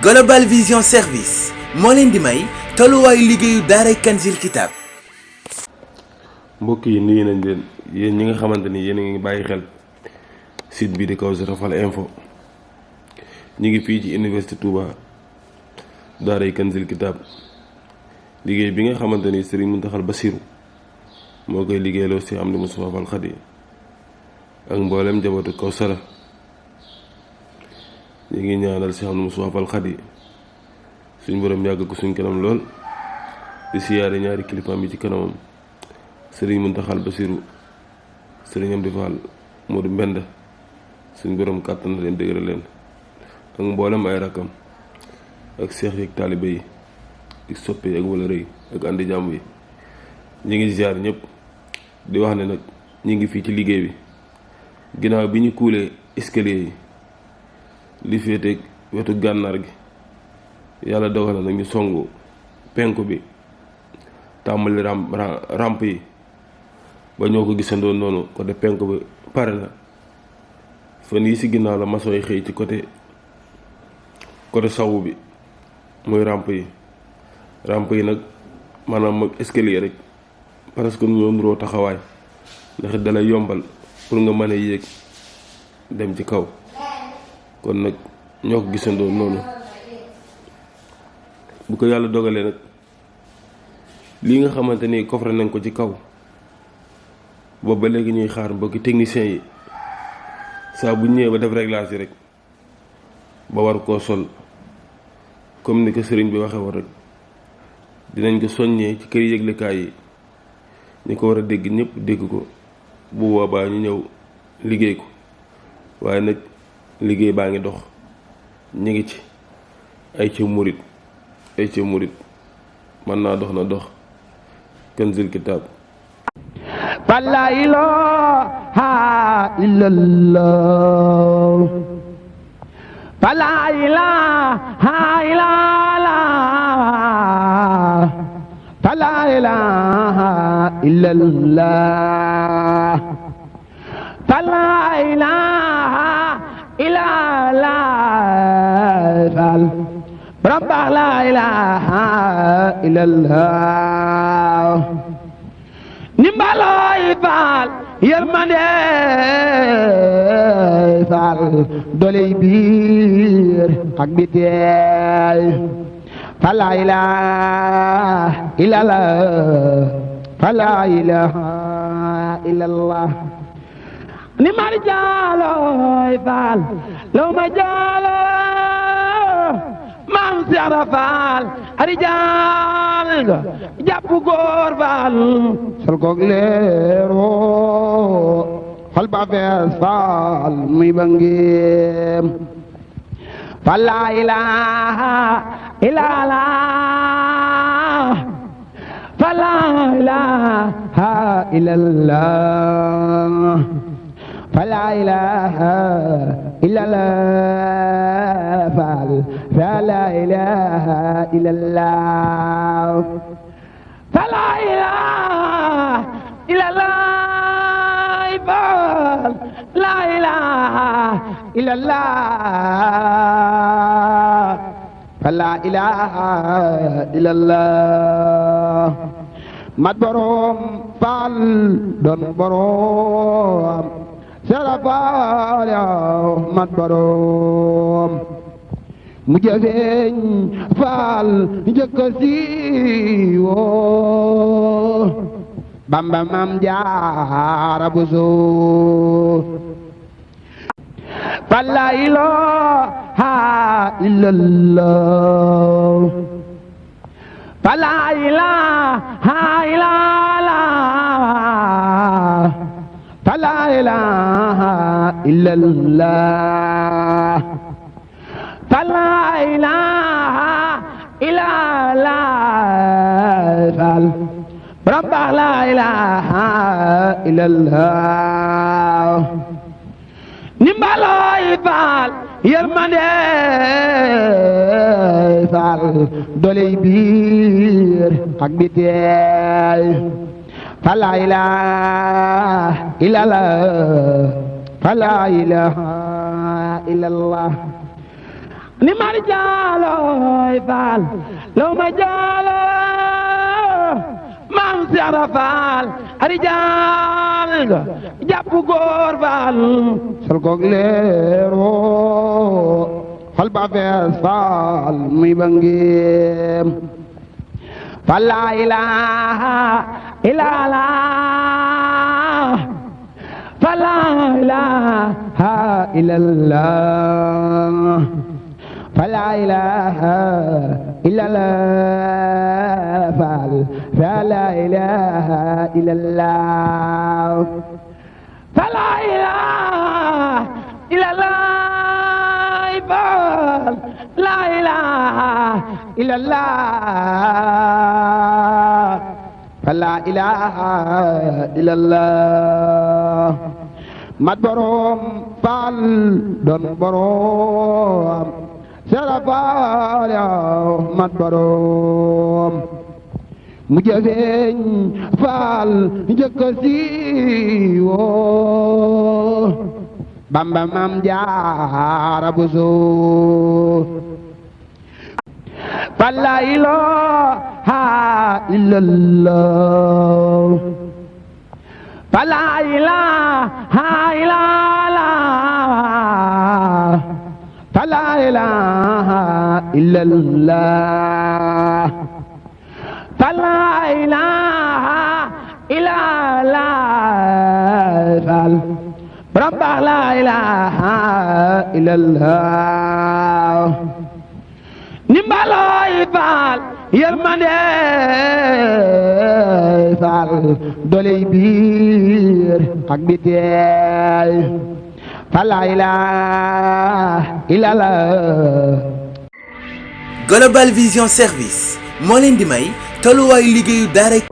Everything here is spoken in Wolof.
Global Vision Service moo leen di may tolluwaayu liggéeyu daaray Kanzil Kitab. mbokk yi nuyu nañ leen yéen ñi nga xamante ni yéen a ngi bàyyi xel site bi di Kawsara Fall info ñu ngi fii ci université Touba daaray Kanzil Kitab liggéey bi nga xamante ni Serigne Mountakha Bassirou moo koy liggéeyloo si Amdi Moustapha Fall Khady ak mboolem njabootu Kawsara ñu ngi ñaanal si Amdi Moustapha Fall Khady suñ borom yàgg ko suñ kanam lool di siyaare ñaari kilifaam yi ci kanamam Serigne Mountakha Bassirou Serigne Amdi Fall Modou Mbend suñ borom kàttan na leen dëgëral leen ak mboolem ay rakkam ak seex yi ak taalibe yi di soppe yi ak wala rëy ak àndi jàmm yi ñu ngi ziar ñëpp di wax ne nag ñu ngi fii ci liggéey bi ginnaaw bi ñu kuulee escalier yi li féete wetu gànnaar gi yàlla dogal na nag ñu songu penku bi tàmbali ramp yi ba ñoo ko gisandoo noonu côté penku bi pare na fan yi si ginnaaw la maçon yi xëy ci côté sawu bi muy ramp yi nag maanaam ak escalier rek parce que ñoo nuroo taxawaay ndax dalay yombal pour nga mën a yéeg dem ci kaw kon nag ñoo ko gisandoo noonu bu ko yàlla dogalee nag lii nga xamante ni coffre nañ ko ci kaw boobu ba léegi ñuy xaar mbokki techniciens yi saa bu ñëwee ba def réglage yi rek ba war koo sol comme ni ko sëriñ bi waxee woon rek dinañ ko soññee ci kër yëglekaay yi ñi ko war a dégg ñëpp dégg ko bu boobaa ñu ñëw liggéey ko waaye nag liggéey baa ngi dox ñu ngi ci ay ca murit mën naa dox na dox Kanzil Kitab. La ilaha illallah la ilaha illallah la ilaha illallah la ilaha illallah Rabba la ilaha illallah Nimbaloy Fall yërmande Fall doley biir ak bitey fa la ilaha illallah fa la ilaha illallah ni mar jaaloy Fall law ma jaalo maam Seera Fall ari jaal nga jàpp góor Fall sol koog leero xol ba fees Fall muy bangeem fa la ilaha illallah fa la ilaha illallah fa la ilaha illallah Fall fa la ilaha illallah fa la ilaha illallah Fall la ilaha illallah fa la ilaha illallah mat borom Fall doon borom Seera Fall yow mat borom mu jëfeeñ Fall njëkk a siiwoo Bamba Maam Jaara Buso fa la ilaha illallah fa la ilaha illallah fa la ilaha illallah fa la ilaha illallah Fall Rabba la ilaha illallah Nimbaloy Fall yërmande Fall doley biir ak bitey fa la ilaha illallah fa la ilaha illallah ni mari jaaloy faal law ma jaalo maam Seera Faal ari jaal ga jàpp góor faal sol koog leero xol ba fees faal muy bangeem faal laa ilaaha illallaah faal laa ilaaha illallaah فلا إله إلا الله فلا إله إلا الله فلا إله إلا الله لا إله إلا الله فلا إله إلا الله mat borom faal doon borom Seera Faal yow mat borom mu jëfeeñ faal njëkk a siiwoo Bamba Maam Jaara Buso la ilaha illallah la ilaha illallah la ilaha illallah la ilaha illallah Rabba la ilaha illallah Nimbaloy Faal yërmande Faal doley biir ak biteel la ilaha illallah. Global Vision Service moo leen di may tolluwaayu liggéeyu daaray